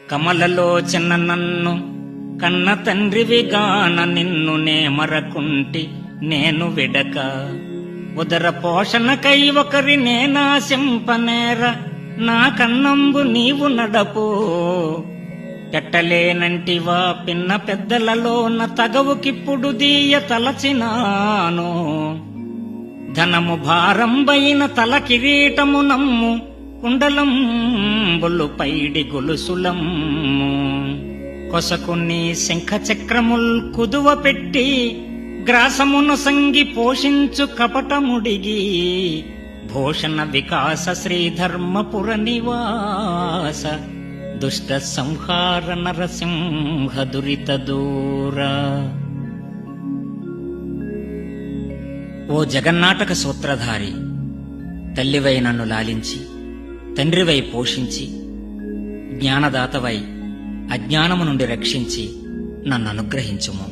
కమలలో చిన్న నన్ను కన్న తండ్రివిగాన నిన్ను నే మరకుంటి నేను విడక ఉదర పోషణకై ఒకరి నేనాశింపనేర నా కన్నంబు నీవు నడపో పెట్టలేనంటివా పిన్న పెద్దలలోన తగవుకిప్పుడు దీయ తలచినాను ధనము భారంబైన తల కిరీటము నమ్ము కుండలంబులు పైడి గొలుసులమ్ము కొసకుని శంఖ చక్రముల్ కుదువ పెట్టి గ్రాసమును సంగి పోషించు కపటముడిగి భూషణ వికాస శ్రీధర్మపుర నివాస దుష్ట సంహార నరసింహ దురిత దూర. ఓ జగన్నాటక సూత్రధారి, తల్లివై నన్ను లాలించి తండ్రివై పోషించి జ్ఞానదాతవై అజ్ఞానము నుండి రక్షించి నన్ను అనుగ్రహించుము.